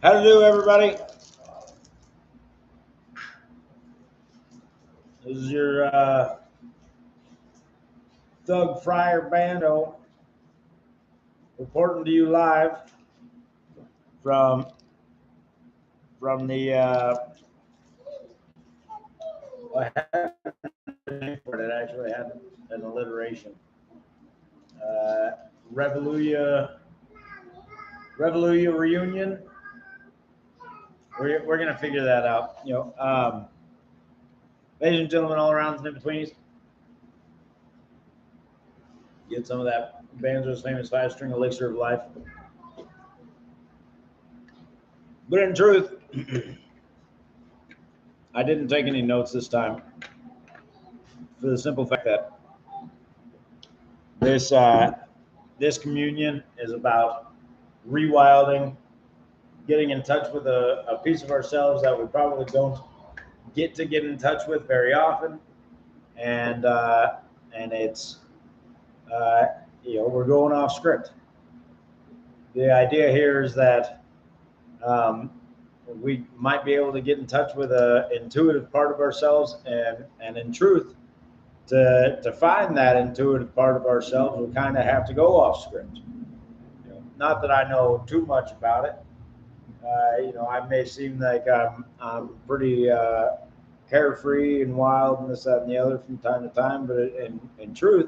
How to do, everybody? This is your Thug Fryer Bando reporting to you live from the I had a name for it. It actually had an alliteration. Uh, Revoluia reunion. We're gonna figure that out. Ladies and gentlemen, all around and in betweens, get some of that Banjo's famous 5-string elixir of life. But in truth, I didn't take any notes this time for the simple fact that this communion is about rewilding, getting in touch with a piece of ourselves that we probably don't get in touch with very often, and it's we're going off script. The idea here is that we might be able to get in touch with an intuitive part of ourselves, and in truth, to find that intuitive part of ourselves, we kind of have to go off script. Not that I know too much about it. I may seem like I'm pretty carefree and wild and this, that, and the other from time to time, but in truth,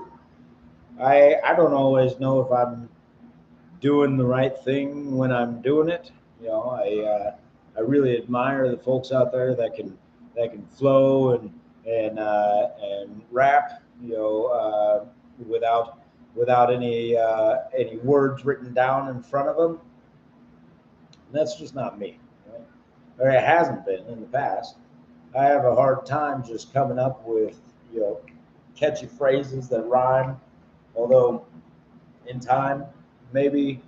I don't always know if I'm doing the right thing when I'm doing it. I really admire the folks out there that can flow and rap, without any words written down in front of them. That's just not me, right? Or it hasn't been in the past. I have a hard time just coming up with catchy phrases that rhyme. Although in time, maybe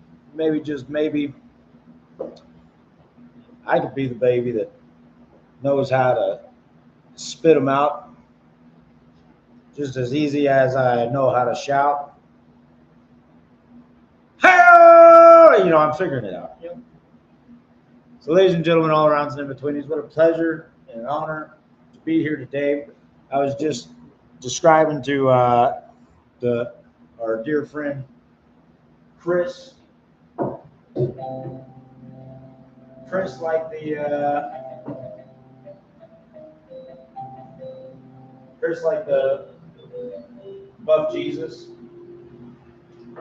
just maybe, I could be the baby that knows how to spit them out just as easy as I know how to shout. Hey, I'm figuring it out. So, ladies and gentlemen, all around and in betweenies, what a pleasure and an honor to be here today. I was just describing to our dear friend Chris. Chris, like the buff Jesus.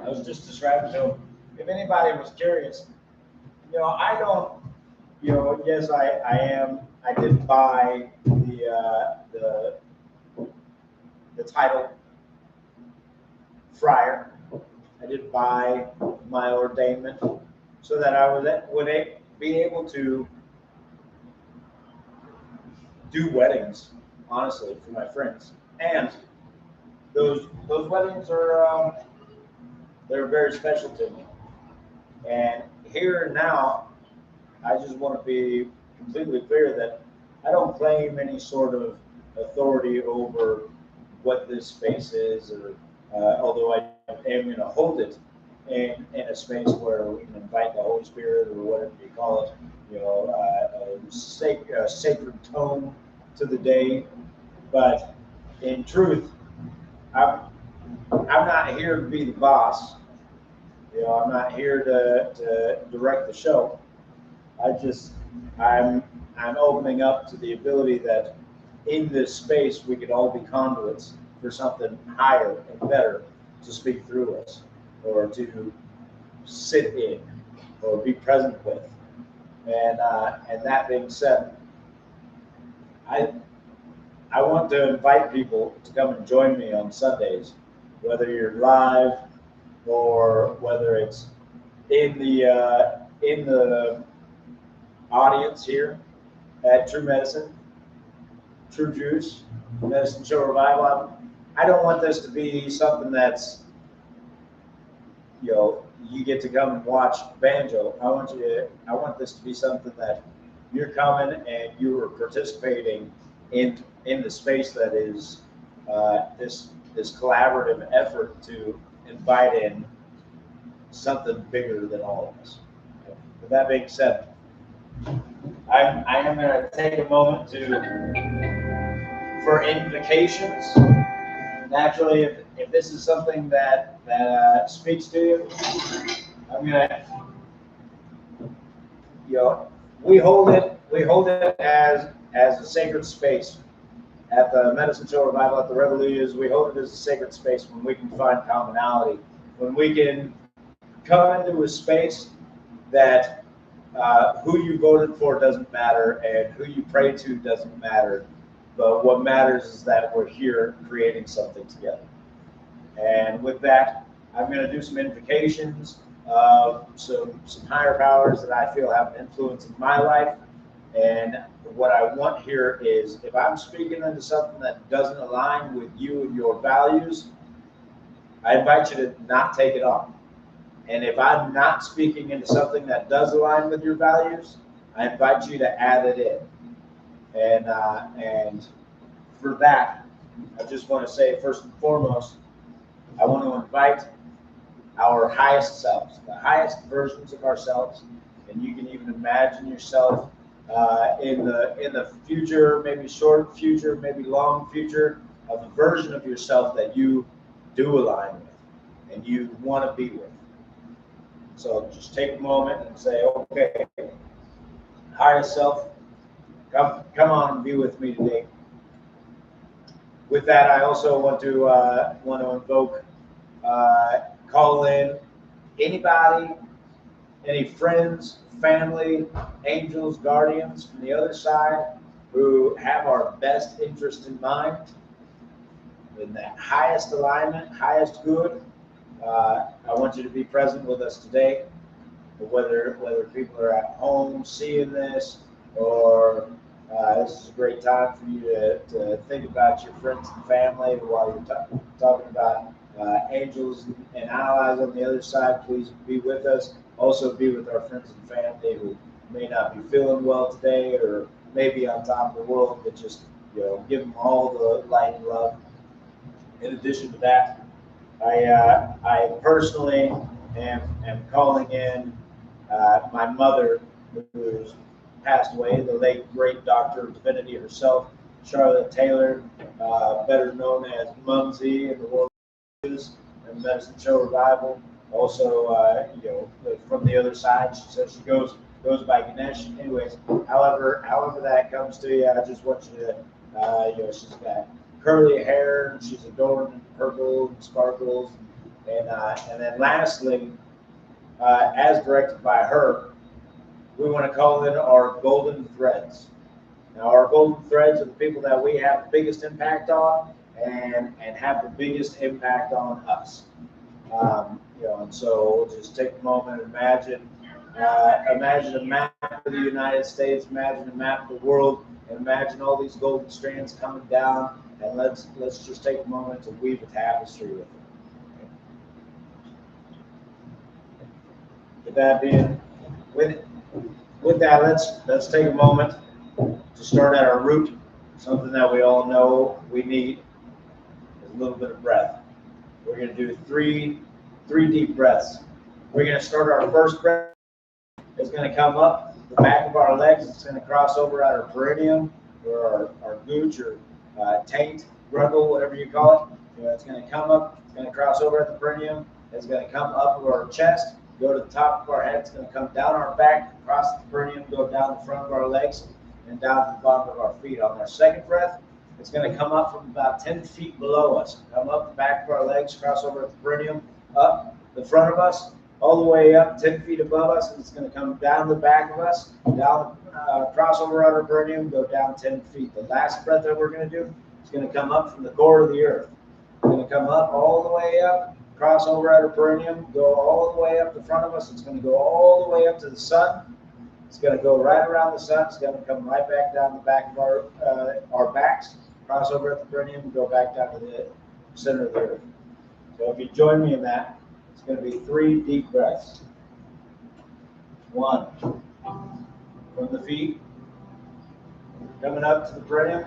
I was just describing to him. If anybody was curious, I don't. Yes, I am. I did buy the title friar. I did buy my ordainment so that I would be able to do weddings, honestly, for my friends. And those weddings are they're very special to me. And here and now, I just want to be completely clear that I don't claim any sort of authority over what this space is, or although I am going to hold it in a space where we can invite the Holy Spirit, or whatever you call it, a sacred tone to the day. But in truth, I'm not here to be the boss. I'm not here to direct the show. I'm opening up to the ability that in this space we could all be conduits for something higher and better to speak through us, or to sit in, or be present with. And that being said, I want to invite people to come and join me on Sundays, whether you're live or whether it's in the audience here at True Medicine, True Juice, Medicine Show Revival. I don't want this to be something that's, you get to come and watch banjo. I want this to be something that you're coming and you are participating in the space that is this collaborative effort to invite in something bigger than all of us. With that being said, I am going to take a moment for invocations. Naturally, if this is something that speaks to you, I'm going to, we hold it as a sacred space at the Medicine Show Revival at the Revolujah. We hold it as a sacred space when we can find commonality, when we can come into a space that who you voted for doesn't matter and who you pray to doesn't matter, but what matters is that we're here creating something together. And with that, I'm going to do some invocations of some higher powers that I feel have an influence in my life. And what I want here is, if I'm speaking into something that doesn't align with you and your values, I invite you to not take it on. And if I'm not speaking into something that does align with your values, I invite you to add it in. And for that, I just want to say, first and foremost, I want to invite our highest selves, the highest versions of ourselves, and you can even imagine yourself in the future, maybe short future, maybe long future, of a version of yourself that you do align with and you want to be with. So just take a moment and say, okay, highest self, come on and be with me today. With that, I also want to invoke, call in anybody, any friends, family, angels, guardians from the other side who have our best interest in mind, in that highest alignment, highest good. I want you to be present with us today. Whether people are at home seeing this, or this is a great time for you to think about your friends and family while you're talking about angels and allies on the other side. Please be with us. Also be with our friends and family who may not be feeling well today, or maybe on top of the world, but just give them all the light and love. In addition to that, I personally am calling in my mother, who's passed away, the late great Doctor of Divinity herself, Charlotte Taylor, better known as Mumsy in the world news and Medicine Show Revival. Also, from the other side, she says she goes by Ganesh. Anyways, however that comes to you, I just want you to, she's got curly hair, and she's adorned in purple and sparkles. And then lastly, as directed by her, we want to call in our golden threads. Now, our golden threads are the people that we have the biggest impact on and have the biggest impact on us. And so just take a moment and imagine a map of the United States, imagine a map of the world, and imagine all these golden strands coming down, and let's just take a moment to weave a tapestry with them. With that being, with that, let's take a moment to start at our root. Something that we all know we need is a little bit of breath. We're going to do three deep breaths. We're going to start our first breath. It's going to come up the back of our legs. It's going to cross over at our perineum, or our gooch, or taint, grundle, whatever you call it. It's going to come up. It's going to cross over at the perineum. It's going to come up over our chest, go to the top of our head. It's going to come down our back, across the perineum, go down the front of our legs, and down to the bottom of our feet. On our second breath, it's going to come up from about 10 feet below us, come up the back of our legs, cross over at the perineum, up the front of us, all the way up 10 feet above us, and it's going to come down the back of us, down, cross over at our perineum, go down 10 feet. The last breath that we're going to do is going to come up from the core of the earth. It's going to come up all the way up, cross over at our perineum, go all the way up the front of us. It's going to go all the way up to the sun. It's going to go right around the sun. It's going to come right back down the back of our backs, cross over at the perineum, and go back down to the center of the earth. So if you join me in that, it's going to be 3 deep breaths. 1, from the feet, coming up to the perineum,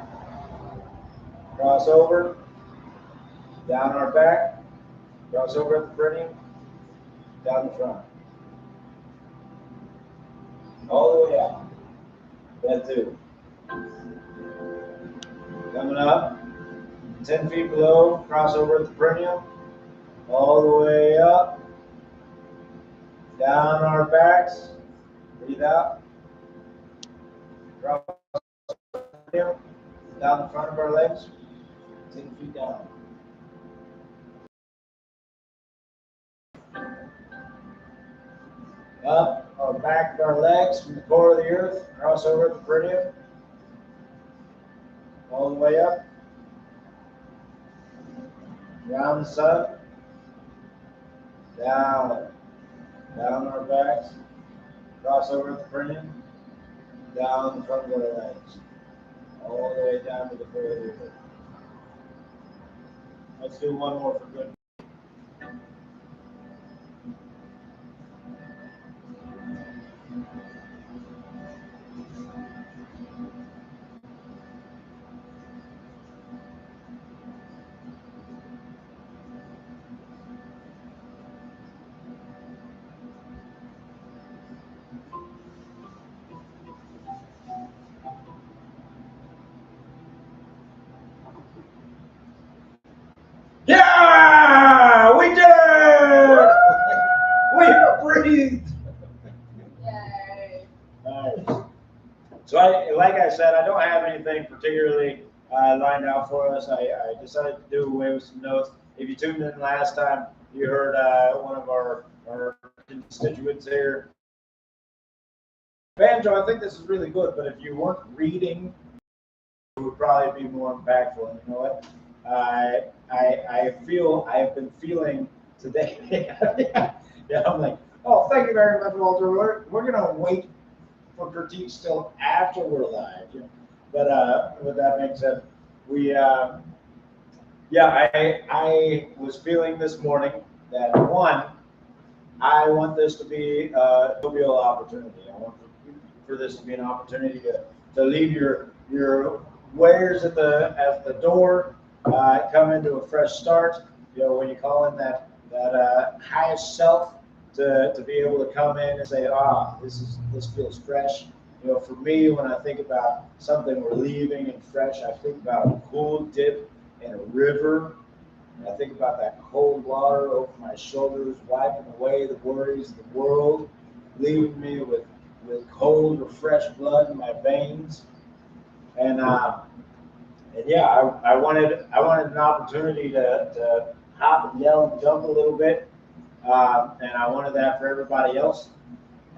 cross over, down our back, cross over at the perineum, down the front, all the way out. That too. Coming up, 10 feet below, cross over at the perineum, all the way up, down our backs, breathe out, cross the perineum, down the front of our legs, 10 feet down. Up our back of our legs from the core of the earth, cross over at the perineum, all the way up, around the sun, down our backs, cross over at the perineum, down the front of our legs, all the way down to the core of the earth. Let's do one more for good. Yeah, we did it! We breathed. Yay. Nice. So, like I said, I don't have anything particularly lined out for us. I decided to do away with some notes. If you tuned in last time, you heard one of our constituents here. Banjo, I think this is really good, but if you weren't reading, it would probably be more impactful. And you know what? I've been feeling today. Yeah, I'm like, oh, thank you very much, Walter. We're gonna wait for critiques till after we're live. You know? But with that being said, I was feeling this morning that one, I want this to be a jovial opportunity. I want for this to be an opportunity to leave your wares at the door, come into a fresh start. You know, when you call in that highest self to be able to come in and say, this feels fresh. You know, for me, when I think about something relieving and fresh, I think about a cool dip in a river. And I think about that cold water over my shoulders, wiping away the worries of the world, leaving me with cold, refreshed blood in my veins. And yeah, I wanted an opportunity to hop and yell and jump a little bit, and I wanted that for everybody else.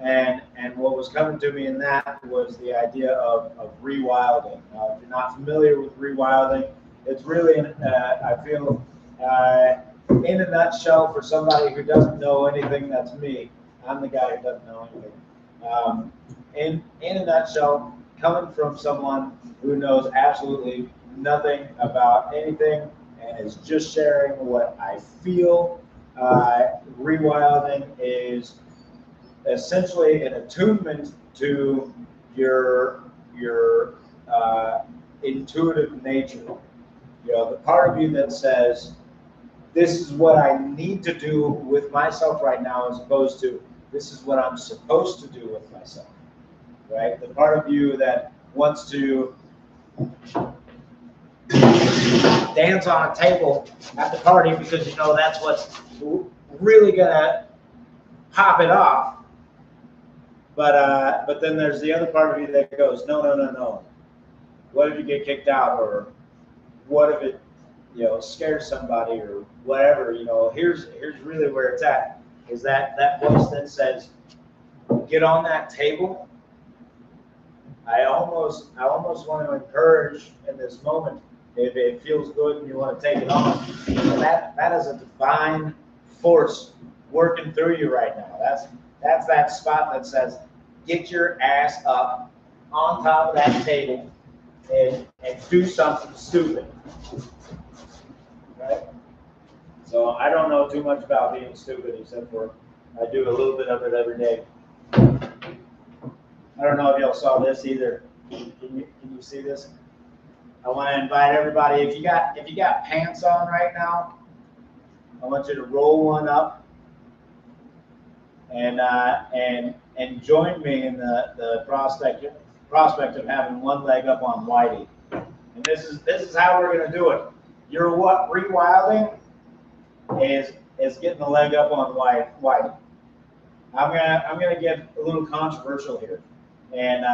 And what was coming to me in that was the idea of rewilding. Now, if you're not familiar with rewilding, it's really, I feel, in a nutshell, for somebody who doesn't know anything, that's me. I'm the guy who doesn't know anything. In a nutshell, coming from someone who knows absolutely nothing about anything and is just sharing what I feel, rewilding is essentially an attunement to your intuitive nature. You know, the part of you that says, this is what I need to do with myself right now, as opposed to this is what I'm supposed to do with myself, right? The part of you that wants to dance on a table at the party because you know that's what's really gonna pop it off. But then there's the other part of you that goes, no. What if you get kicked out, or what if it, you know, scares somebody, or whatever? You know, here's really where it's at. Is that voice that says, get on that table. I almost want to encourage in this moment, if it feels good and you want to take it on, that is a divine force working through you right now. That's that spot that says, get your ass up on top of that table and do something stupid. Right? So I don't know too much about being stupid, except for I do a little bit of it every day. I don't know if y'all saw this either. Can you see this? I want to invite everybody. If you got pants on right now, I want you to roll one up and join me in the prospect prospect of having one leg up on Whitey. And this is how we're going to do it. Your what rewilding is getting the leg up on Whitey. I'm gonna get a little controversial here, and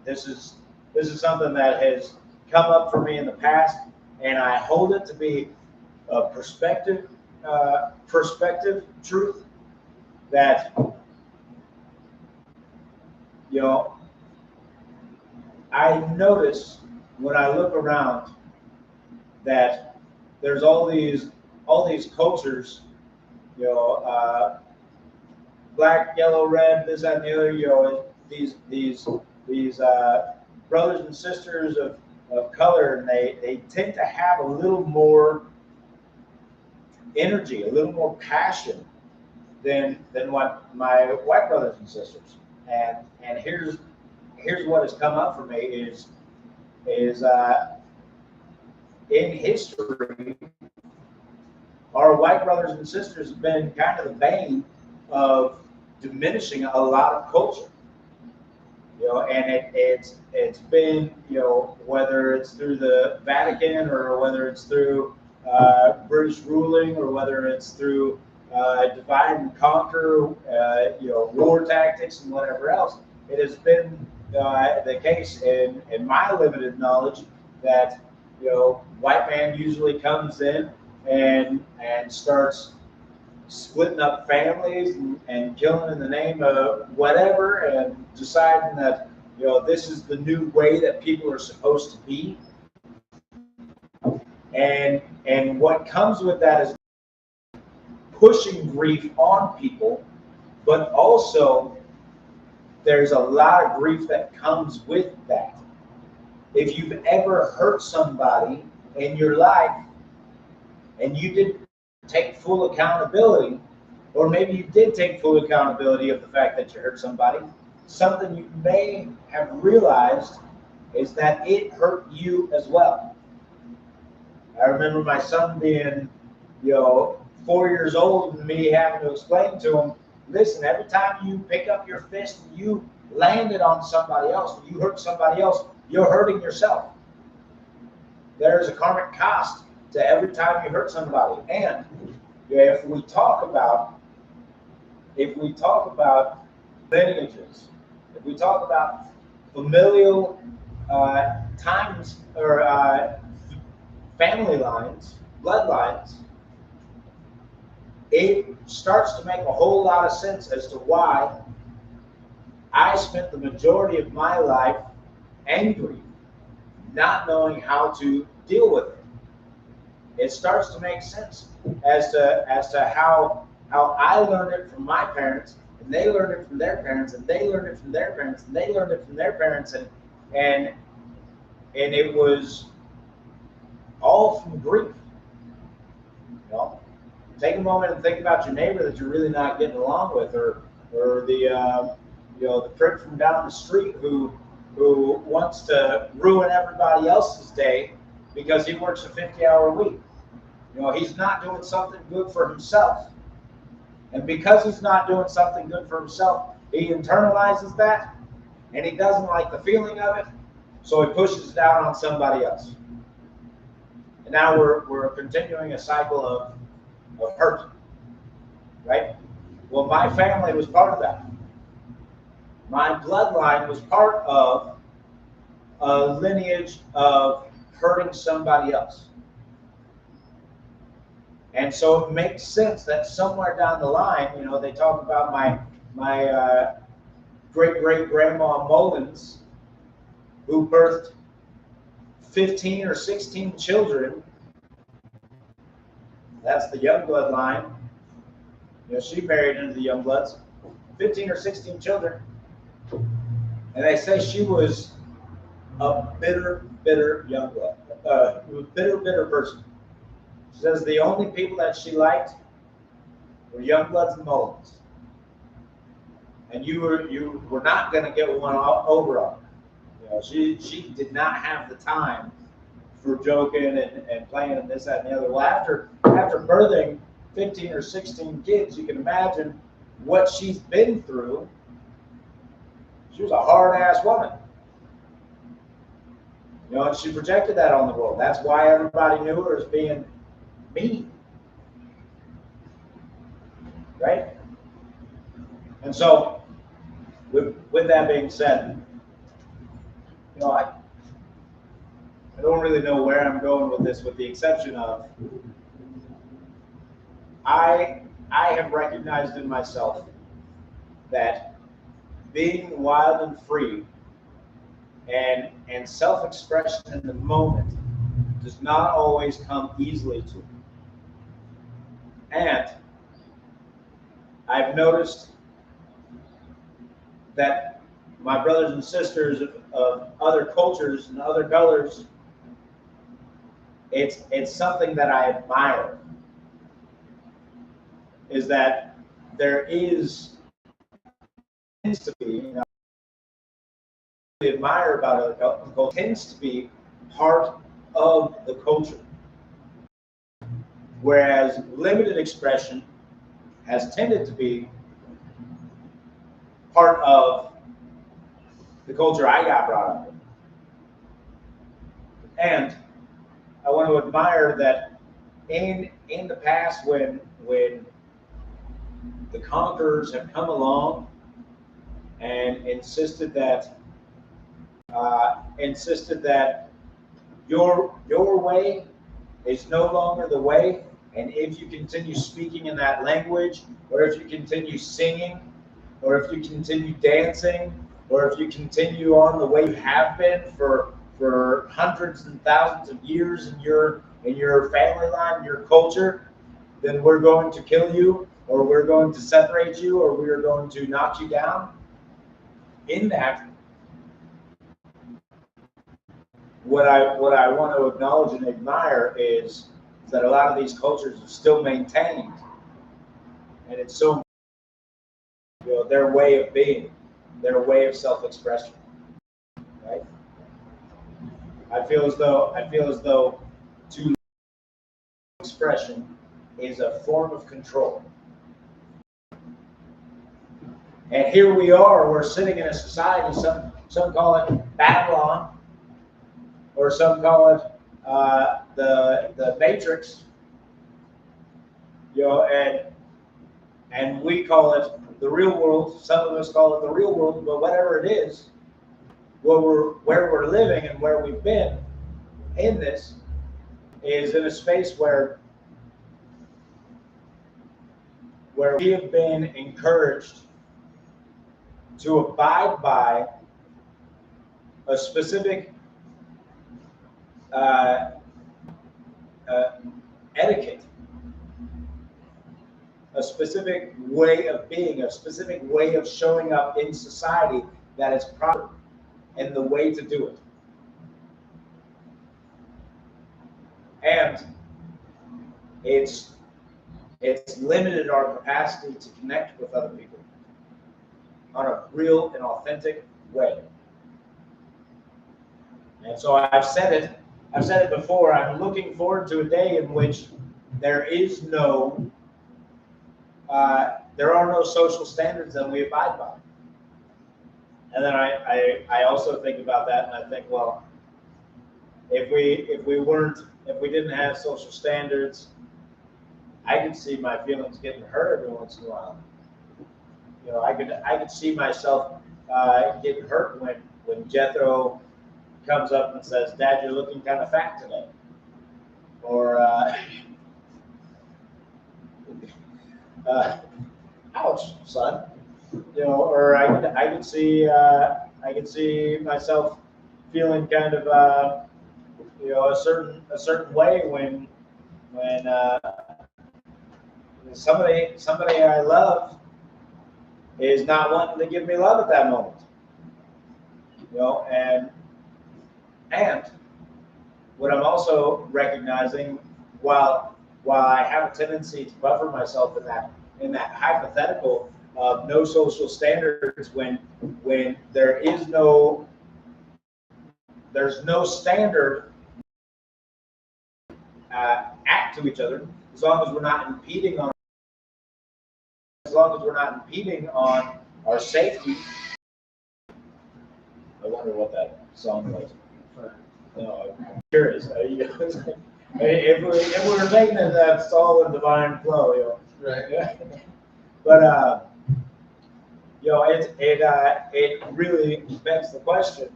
this is something that has come up for me in the past, and I hold it to be a perspective truth that, you know, I notice when I look around that there's all these cultures, you know, black, yellow, red, this, that, and the other, you know, these brothers and sisters of color, and they tend to have a little more energy, a little more passion than what my white brothers and sisters. And here's what has come up for me is in history, our white brothers and sisters have been kind of the bane of diminishing a lot of culture. You know, and it's been, you know, whether it's through the Vatican or whether it's through British ruling or whether it's through divide and conquer, you know, war tactics and whatever else, it has been the case in my limited knowledge that, you know, white man usually comes in and starts splitting up families and killing in the name of whatever, and deciding that, you know, this is the new way that people are supposed to be. And what comes with that is pushing grief on people, but also there's a lot of grief that comes with that. If you've ever hurt somebody in your life and you didn't take full accountability, or maybe you did take full accountability of the fact that you hurt somebody, something you may have realized is that it hurt you as well. I remember my son being, you know, 4 years old, and me having to explain to him, listen, every time you pick up your fist and you land it on somebody else, when you hurt somebody else, you're hurting yourself. There's a karmic cost to every time you hurt somebody. And if we talk about lineages, if we talk about familial times or family lines, bloodlines, it starts to make a whole lot of sense as to why I spent the majority of my life angry, not knowing how to deal with it. It starts to make sense as to how I learned it from my parents, and they learned it from their parents, and they learned it from their parents, and they learned it from their parents, and it was all from grief. You know, take a moment and think about your neighbor that you're really not getting along with, or the you know, the prick from down the street who wants to ruin everybody else's day because he works a 50-hour week. You know, he's not doing something good for himself. And because he's not doing something good for himself, he internalizes that, and he doesn't like the feeling of it, so he pushes it out on somebody else. And now we're continuing a cycle of hurt, right? Well, my family was part of that. My bloodline was part of a lineage of hurting somebody else. And so it makes sense that somewhere down the line, you know, they talk about my great-great-grandma Mullins, who birthed 15 or 16 children. That's the young bloodline. You know, she married into the young bloods. 15 or 16 children. And they say she was a bitter young blood, bitter person. She says the only people that she liked were young bloods and Mullins. And you were not going to get one over on her. You know, she did not have the time for joking and playing and this, that, and the other. Well, after birthing 15 or 16 kids, you can imagine what she's been through She was a hard-ass woman. You know, and she projected that on the world. That's why everybody knew her as being mean. Right? And so, with that being said, you know, I don't really know where I'm going with this, with the exception of I have recognized in myself that being wild and free and self-expression in the moment does not always come easily to me. And I've noticed that my brothers and sisters of other cultures and other colors, it's something that I admire, is that there tends to be, you know, admire about other culture tends to be part of the culture, whereas limited expression has tended to be part of the culture I got brought up in. And I want to admire that in the past, when the conquerors have come along and insisted that your way is no longer the way, and if you continue speaking in that language, or if you continue singing, or if you continue dancing, or if you continue on the way you have been for hundreds and thousands of years in your family line, your culture, then we're going to kill you, or we're going to separate you, or we're going to knock you down. In that, what I want to acknowledge and admire is that a lot of these cultures are still maintained, and it's so, you know, their way of being, their way of self-expression, right? I feel as though to expression is a form of control. And here we are, we're sitting in a society, some call it Babylon, or some call it the Matrix, you know, and we call it the real world. Some of us call it the real world, but whatever it is, where we're living and where we've been in this is in a space where we have been encouraged to abide by a specific etiquette, a specific way of being, a specific way of showing up in society that is proper, and the way to do it. And it's limited our capacity to connect with other people on a real and authentic way. And so I've said it before, I'm looking forward to a day in which there are no social standards that we abide by. And then I also think about that, and I think, well, if we didn't have social standards, I could see my feelings getting hurt every once in a while. You know, I could see myself getting hurt when Jethro comes up and says, "Dad, you're looking kind of fat today," or "Ouch, son," you know, or I could see myself feeling kind of you know, a certain way when somebody I love is not wanting to give me love at that moment, you know, and what I'm also recognizing, while I have a tendency to buffer myself in that hypothetical of no social standards, when there's no standard act to each other, as long as we're not impeding on our safety, wonder what that song was. No, I'm curious. If we were taking it that soul and divine flow, Right. Yeah. But it really begs the question,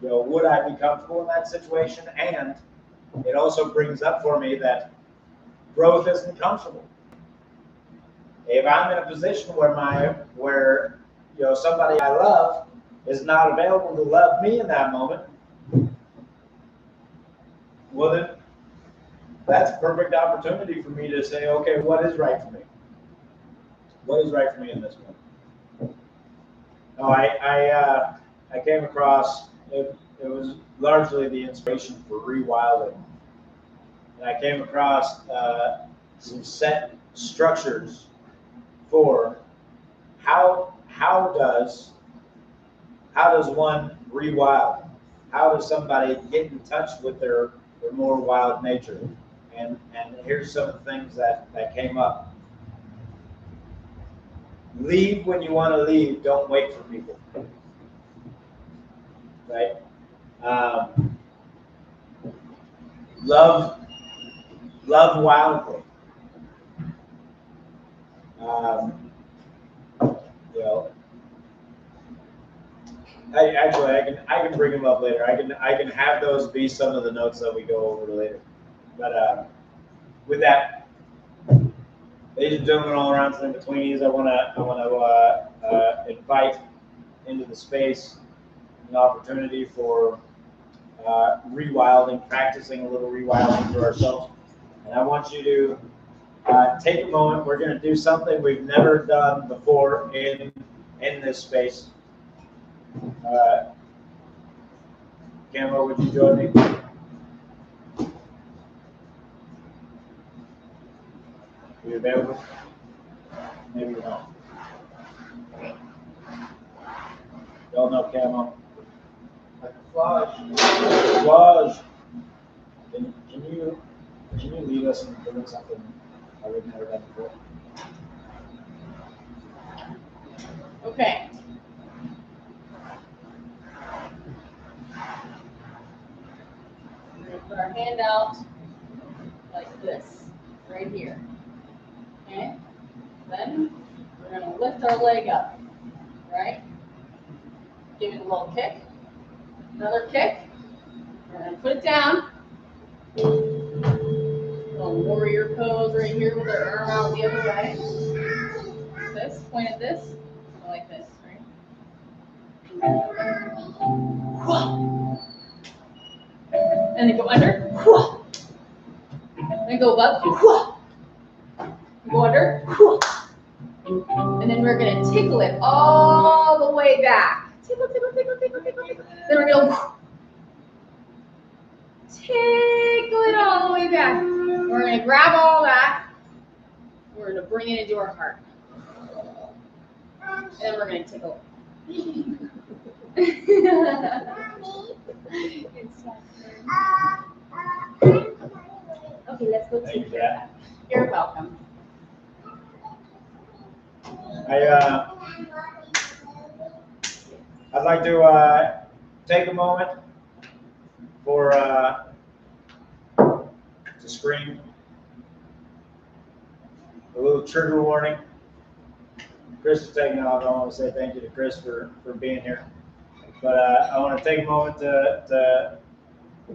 would I be comfortable in that situation? And it also brings up for me that growth isn't comfortable. If I'm in a position where somebody I love is not available to love me in that moment, well then that's a perfect opportunity for me to say, okay, what is right for me? What is right for me in this moment? No, I came across it was largely the inspiration for rewilding, and I came across some set structures for how does one rewild? How does somebody get in touch with their more wild nature? And here's some of the things that came up. Leave when you want to leave. Don't wait for people. Right? Love wildly. I can bring them up later. I can have those be some of the notes that we go over later. But with that, ladies and gentlemen, all around and in betweenies, I want to invite into the space an opportunity for rewilding, practicing a little rewilding for ourselves. And I want you to take a moment. We're going to do something we've never done before in this space. Camo, would you join me? Are you available? Maybe you're not. Y'all know Camo. Flush. Can you lead us in doing something we've never done before? Okay. We're going to put our hand out like this, right here. Okay? Then we're going to lift our leg up, right? Give it a little kick. Another kick. We're going to put it down. Little warrior pose right here with our arm out the other way. This, point at this. I like this, right? And then go under. Then go up. Go under. And then we're going to tickle it all the way back. Tickle, tickle, tickle, tickle, tickle, tickle. Then we're going to tickle it all the way back. We're going to grab all that. We're going to bring it into our heart. And then we're going to tickle it. Okay, let's go Thank you for that. You're welcome. I'd like to take a moment for to scream a little trigger warning. Chris is taking off. I want to say thank you to Chris for being here. But I want to take a moment to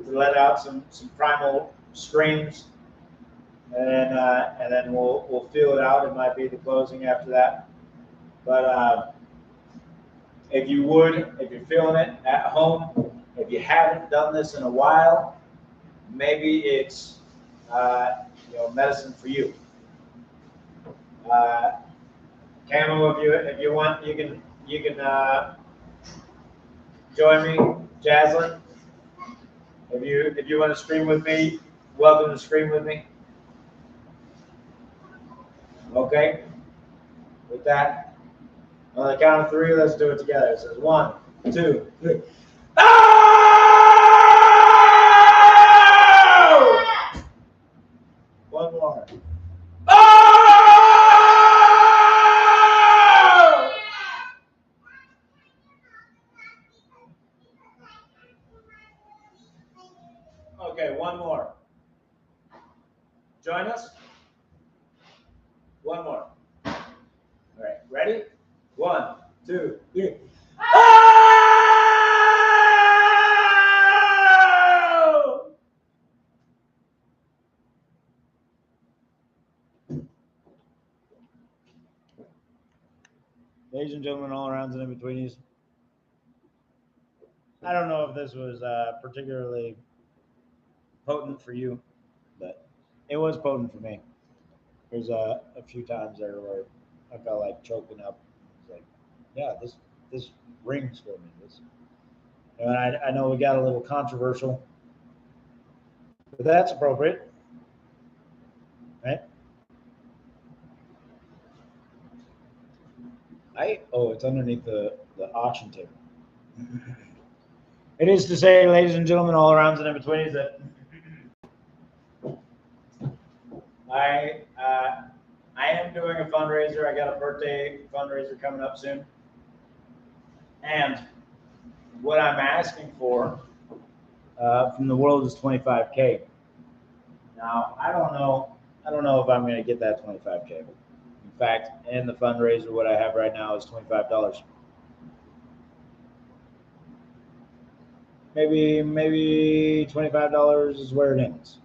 let out some primal screams, and then we'll feel it out. It might be the closing after that. But if you're feeling it at home, if you haven't done this in a while, maybe it's medicine for you. Camo, if you want, you can join me. Jaslyn, if you want to scream with me, welcome to scream with me. Okay. With that, on the count of three, let's do it together. It says 1, 2, 3. Oh! One more. Oh! One more. All right, ready? 1, 2, 3. Oh! Ladies and gentlemen, all arounds and in betweenies. I don't know if this was particularly potent for you, but it was potent for me. There's a few times there where I felt like choking up. It's like, yeah, this rings for me. And I know we got a little controversial, but that's appropriate, right? It's underneath the auction table. It is to say, ladies and gentlemen, all arounds and in betweenies, that I am doing a fundraiser. I got a birthday fundraiser coming up soon, and what I'm asking for from the world is $25K. Now I don't know if I'm going to get that $25K. In fact, in the fundraiser, what I have right now is $25. Maybe $25 is where it ends.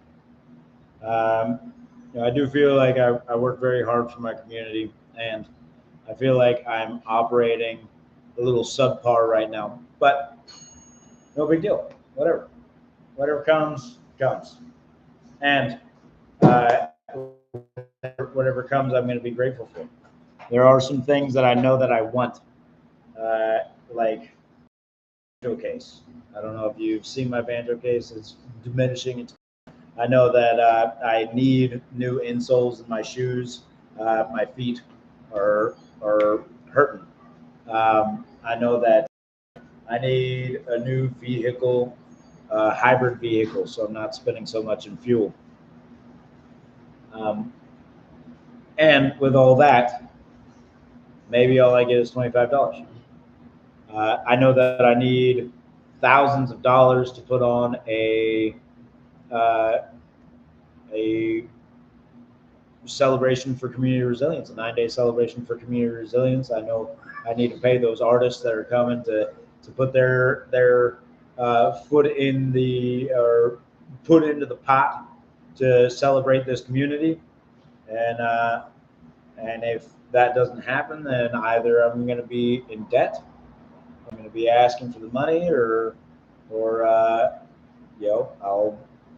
I do feel like I work very hard for my community, and I feel like I'm operating a little subpar right now, but no big deal. Whatever comes, and whatever comes, I'm going to be grateful for. There are some things that I know that I want, like banjo case. I don't know if you've seen my banjo case. It's diminishing. I know that I need new insoles in my shoes. My feet are hurting. I know that I need a new vehicle, hybrid vehicle, so I'm not spending so much in fuel. And with all that, maybe all I get is $25. I know that I need thousands of dollars to put on a celebration for community resilience, a 9-day celebration for community resilience. I know I need to pay those artists that are coming to put their foot in the or put into the pot to celebrate this community, and if that doesn't happen, then either I'm going to be in debt, I'm going to be asking for the money, or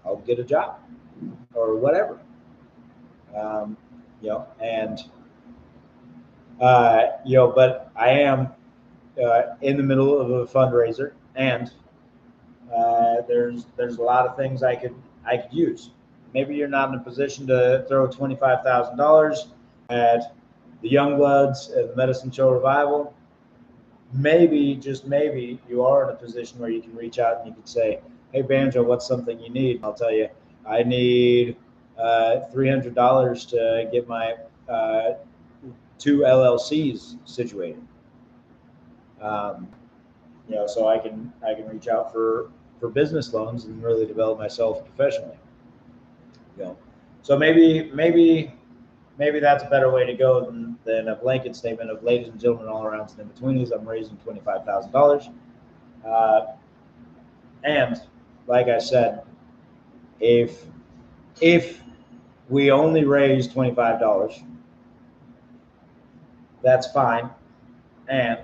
I'll get a job or whatever. And but I am in the middle of a fundraiser, and there's a lot of things I could use. Maybe you're not in a position to throw $25,000 at the Youngbloods at the Medicine Show Revival. Maybe, just maybe, you are in a position where you can reach out and you can say, "Hey, Banjo, what's something you need?" I'll tell you, I need $300 to get my 2 LLCs situated. So I can reach out for business loans and really develop myself professionally. So maybe that's a better way to go than a blanket statement of, ladies and gentlemen, all around and in betweenies, I'm raising $25,000. And like I said, if we only raise $25, that's fine, and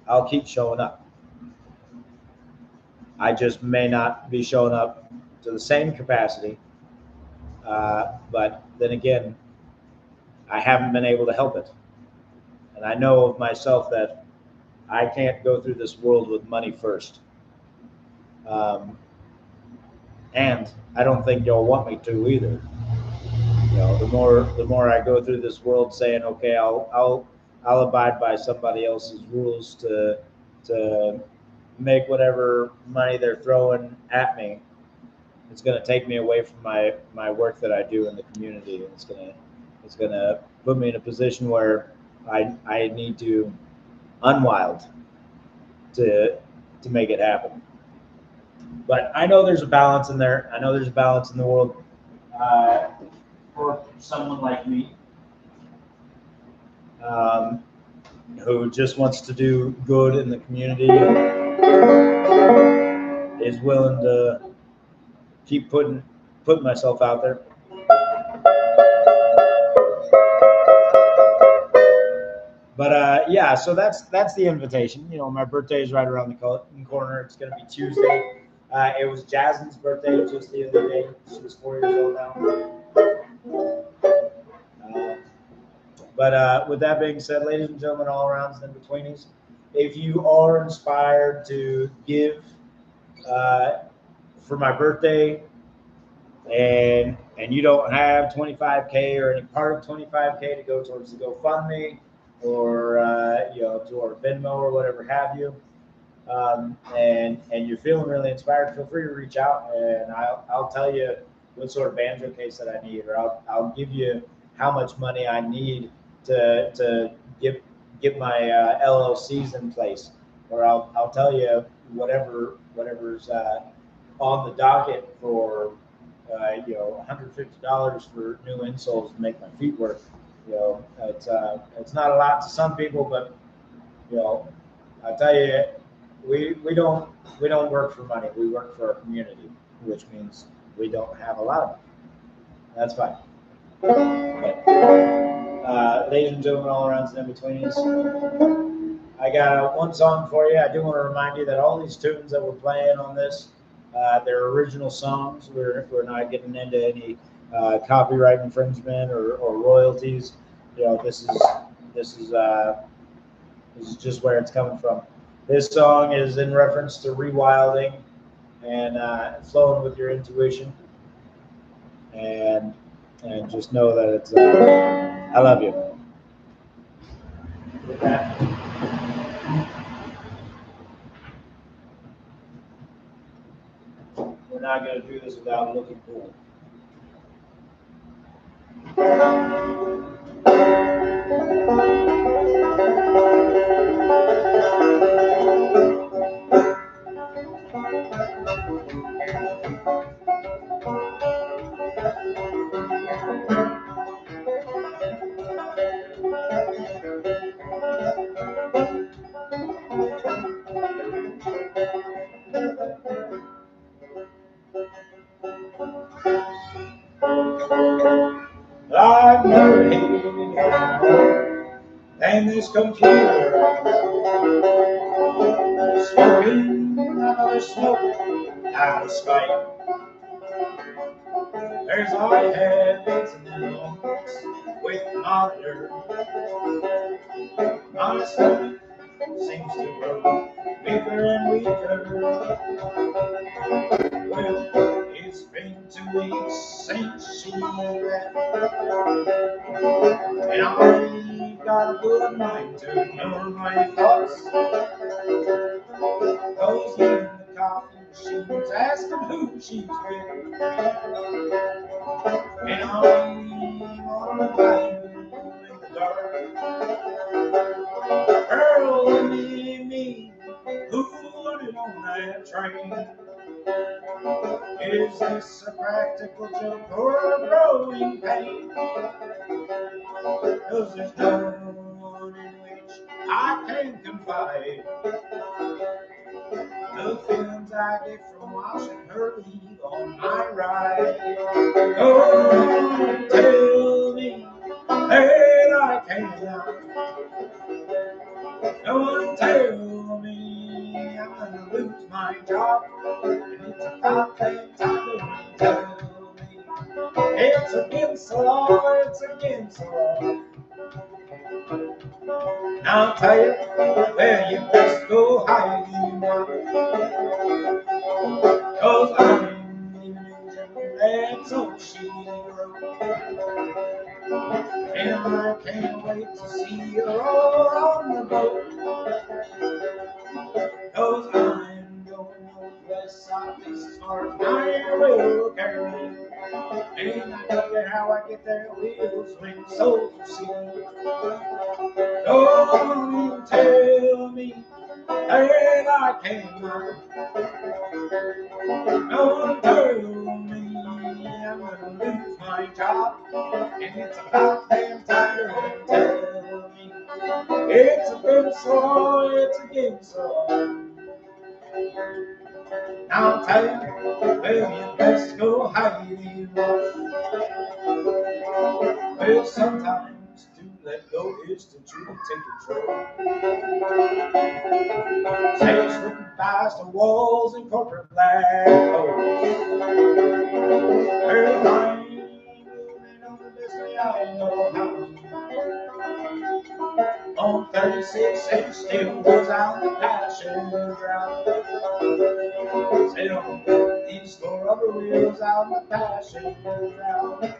I'll keep showing up. I just may not be showing up to the same capacity, but then again, I haven't been able to help it. And I know of myself that I can't go through this world with money first. And I don't think y'all want me to either. The more I go through this world saying, okay, I'll abide by somebody else's rules to make whatever money they're throwing at me, it's going to take me away from my work that I do in the community, and it's going to put me in a position where I need to unwild to make it happen. But I know there's a balance in there. I know there's a balance in the world for someone like me. who just wants to do good in the community, is willing to keep putting myself out there. But yeah, so that's the invitation. You know, my birthday is right around the corner. It's going to be Tuesday. It was Jasmine's birthday just the other day. She was 4 years old now. But with that being said, ladies and gentlemen, all arounds and in-betweenies, if you are inspired to give for my birthday and you don't have 25K or any part of 25K to go towards the GoFundMe or you know, to our Venmo or whatever have you, and you're feeling really inspired, feel free to reach out and I'll tell you what sort of banjo case that I need, or I'll give you how much money I need to get my LLCs in place, or I'll tell you whatever's on the docket for you know, $150 for new insoles to make my feet work. You know, it's not a lot to some people, but you know, I tell you, we don't work for money. We work for our community, which means we don't have a lot of money. That's fine. But, ladies and gentlemen, all around and in betweenies, I got one song for you. I do want to remind you that all these tunes that we're playing on this, they're original songs. We're not getting into any copyright infringement or royalties. You know, this is just where it's coming from. This song is in reference to rewilding and flowing with your intuition, and just know that it's I love you. With that, we're not going to do this without looking cool. I've never hated anything more than this computer. Smoking another smoke out of spite. There's odd habits and moments with monitor. My stomach seems to grow weaker and weaker. Well, it's been 2 weeks since she left, and I got a good mind to ignore my thoughts. Goes in the coffee machines asking who she's with, and I'm on a line in the dark. Girl, me, who would it on that train? Is this a practical joke or a growing pain? 'Cause there's no one in which I can confide. The feelings I get from watching her leave on my ride. Oh, tell me that I cannot. No one tell me I'm gonna lose my job. And it's about that time to tell me it's against the law, it's against the law. Now I'll tell you where you best go hiding now. 'Cause I'm losing that so she wrote. And I can't wait to see her all on the boat. 'Cause I'm going west, southeast, as far as I will carry me. And I don't care how I get there, we'll swing souls to see. Don't you tell me that I cannot. Don't tell me I'm gonna lose my job. And it's about damn time to tell me it's a good against the law, it's against the law. I'll tell you, well, you best go hide and watch. Well, sometimes to let go is to truly take control. Say slipping past the walls and corporate black holes. Her mind moving on the best way I know how. On 36, it still goes out the passion ground. Say don't these four rubber wheels out the passion ground.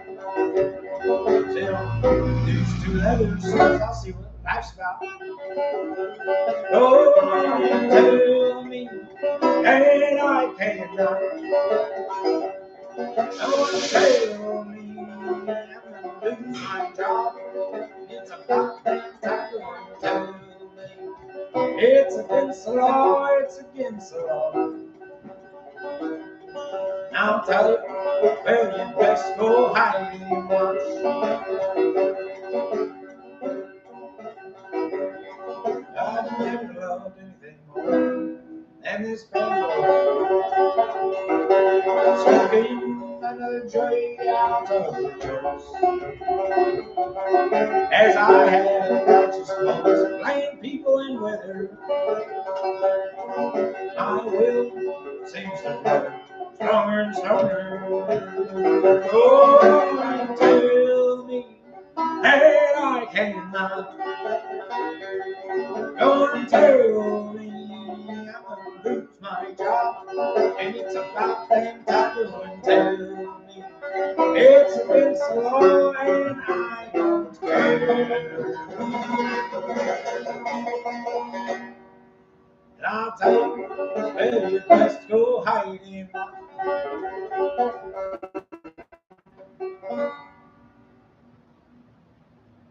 Say don't these two leather seats, I'll see what life's about. Oh, you tell me, and I cannot. Oh, tell me, I'm gonna lose my job. It's about that time to tell me. It's against the law, it's against the law. I'll tell you, well, you best go hide and watch. I've never loved anything more than this band. Smoking another joint out of the church. As I have conscious moments, playing people in weather, my will seems to grow stronger and stronger. Oh, you tell me that I cannot. Don't tell me I'm gonna lose my job, and it's about that time to tell me it's against the law and I don't care. And I'll tell you, well, you best go hiding.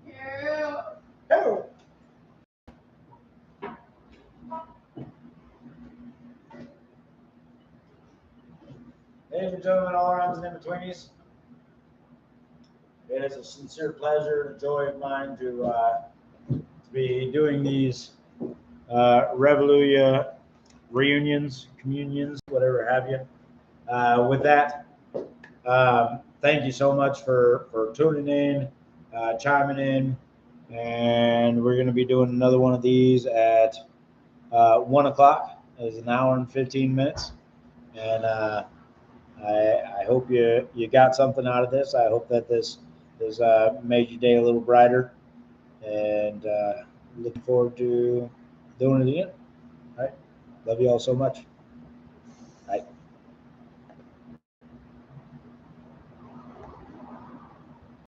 Yeah. Oh. Ladies and gentlemen, all around and in betweenies, it is a sincere pleasure and a joy of mine to be doing these Revolujah reunions, communions, whatever have you. With that, thank you so much for tuning in, chiming in, and we're going to be doing another one of these at 1 o'clock. It's an hour and 15 minutes, and I hope you got something out of this. I hope that this made your day a little brighter, and looking forward to doing it again. All right, love you all so much.